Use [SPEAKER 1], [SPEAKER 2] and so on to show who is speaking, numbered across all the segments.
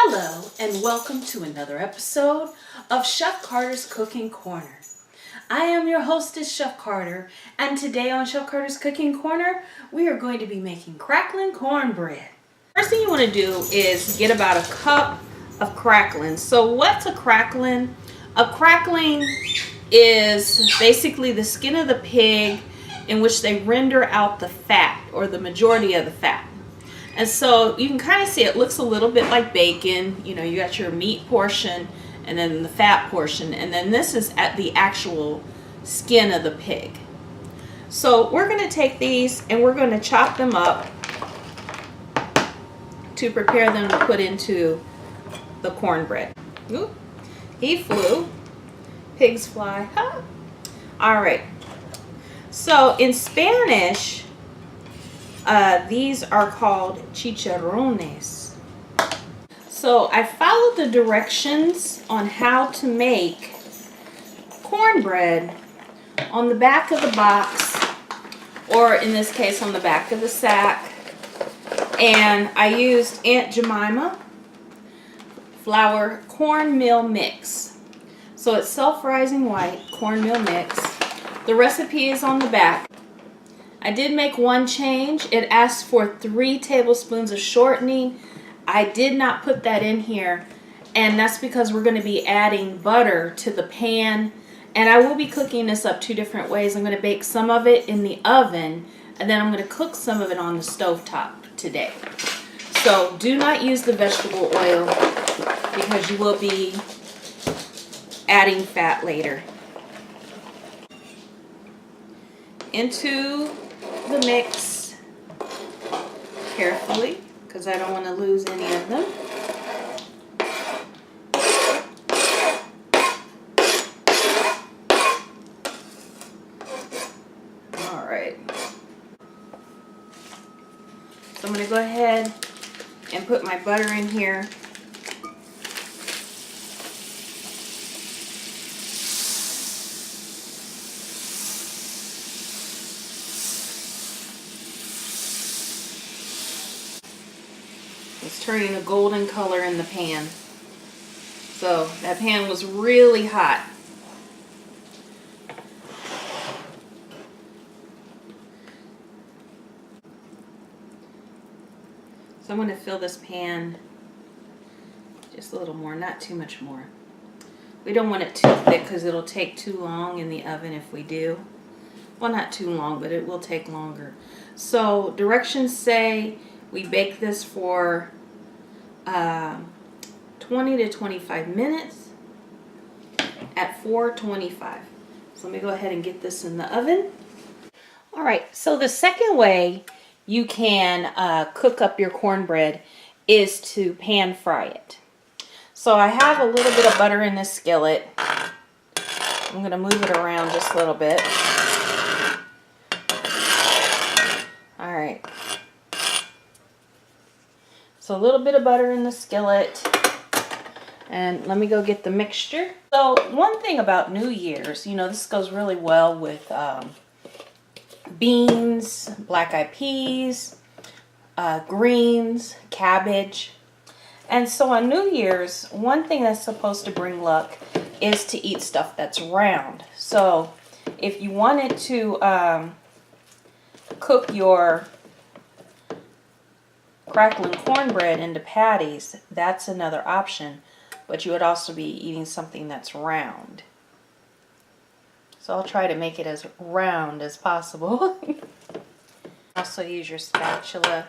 [SPEAKER 1] Hello and welcome to another episode of Chef Carter's Cooking Corner. I am your hostess, Chef Carter, and today on Chef Carter's Cooking Corner, we are going to be making cracklin cornbread. First thing you want to do is get about a cup of cracklin. So what's a cracklin? A cracklin is basically the skin of the pig in which they render out the fat or the majority of the fat. And so you can kind of see it looks a little bit like bacon. You know, you got your meat portion and then the fat portion, and then this is at the actual skin of the pig. So we're going to take these and we're going to chop them up to prepare them to put into the cornbread. Ooh, he flew. Pigs fly. Huh? All right. So in Spanish, these are called chicharrones. So I followed the directions on how to make cornbread on the back of the box, or in this case on the back of the sack. And I used Aunt Jemima flour cornmeal mix. So it's self-rising white cornmeal mix. The recipe is on the back. I did make one change. It asked for 3 tablespoons of shortening. I did not put that in here, and that's because we're going to be adding butter to the pan, and I will be cooking this up 2 different ways. I'm going to bake some of it in the oven, and then I'm going to cook some of it on the stovetop today. So do not use the vegetable oil because you will be adding fat later. Into the mix carefully because I don't want to lose any of them. All right. So I'm going to go ahead and put my butter in here. It's turning a golden color in the pan. So that pan was really hot. So I'm going to fill this pan just a little more, not too much more. We don't want it too thick because it'll take too long in the oven if we do. Well, not too long, but it will take longer. So directions say we bake this for 20 to 25 minutes at 425. So let me go ahead and get this in the oven. All right, so the second way you can cook up your cornbread is to pan fry it. So I have a little bit of butter in this skillet. I'm going to move it around just a little bit. All right. So a little bit of butter in the skillet, and let me go get the mixture. So one thing about New Year's, you know, this goes really well with beans, black-eyed peas, greens, cabbage. And so on New Year's, one thing that's supposed to bring luck is to eat stuff that's round. So if you wanted to cook your cracklin cornbread into patties, that's another option, but you would also be eating something that's round. So I'll try to make it as round as possible. Also use your spatula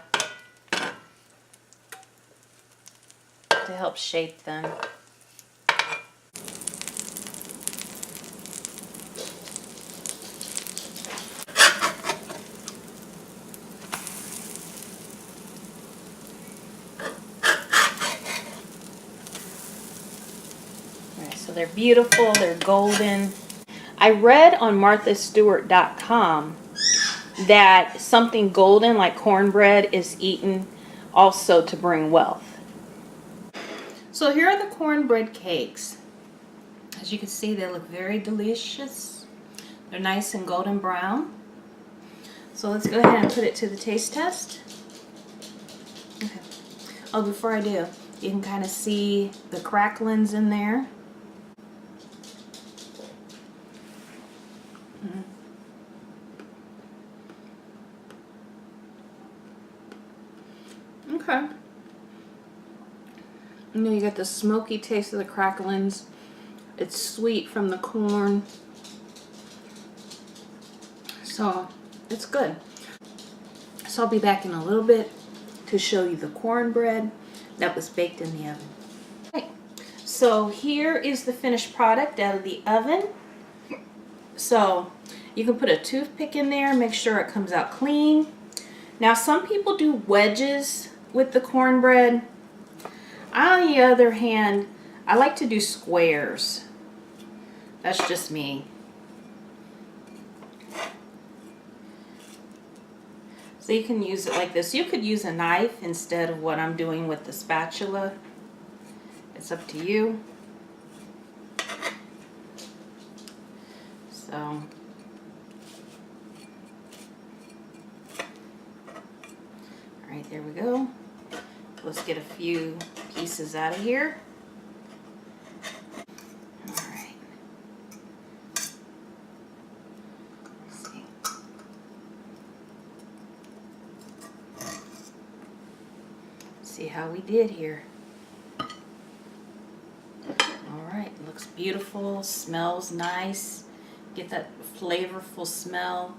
[SPEAKER 1] to help shape them. So they're beautiful, they're golden. I read on marthastewart.com that something golden like cornbread is eaten also to bring wealth. So here are the cornbread cakes. As you can see, they look very delicious. They're nice and golden brown. So let's go ahead and put it to the taste test. Okay. Oh, before I do, You can kind of see the cracklins in there. Okay. And then you get the smoky taste of the cracklins. It's sweet from the corn. So it's good. So I'll be back in a little bit to show you the cornbread that was baked in the oven. Right. So here is the finished product out of the oven. So you can put a toothpick in there, make sure it comes out clean. Now some people do wedges with the cornbread. On the other hand, I like to do squares. That's just me. So you can use it like this. You could use a knife instead of what I'm doing with the spatula. It's up to you. So, all right, there we go. Let's get a few pieces out of here. All right. Let's see. See how we did here. All right, looks beautiful, smells nice. Get that flavorful smell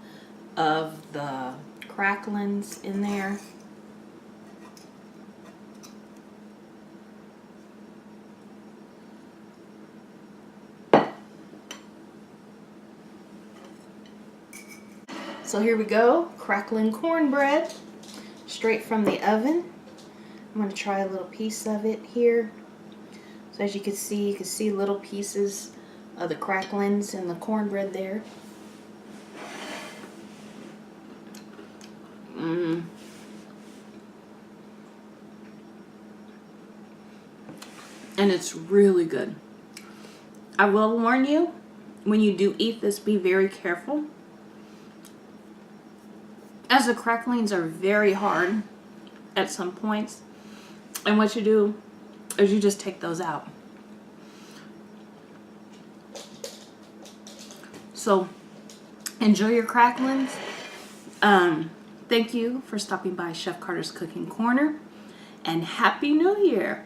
[SPEAKER 1] of the cracklins in there. So here we go, Cracklin Cornbread, straight from the oven. I'm going to try a little piece of it here. So as you can see little pieces of the cracklins and the cornbread there. And it's really good. I will warn you, when you do eat this, be very careful, as the cracklings are very hard at some points. And what you do is you just take those out. So enjoy your cracklins. Thank you for stopping by Chef Carter's Cooking Corner, and Happy New Year.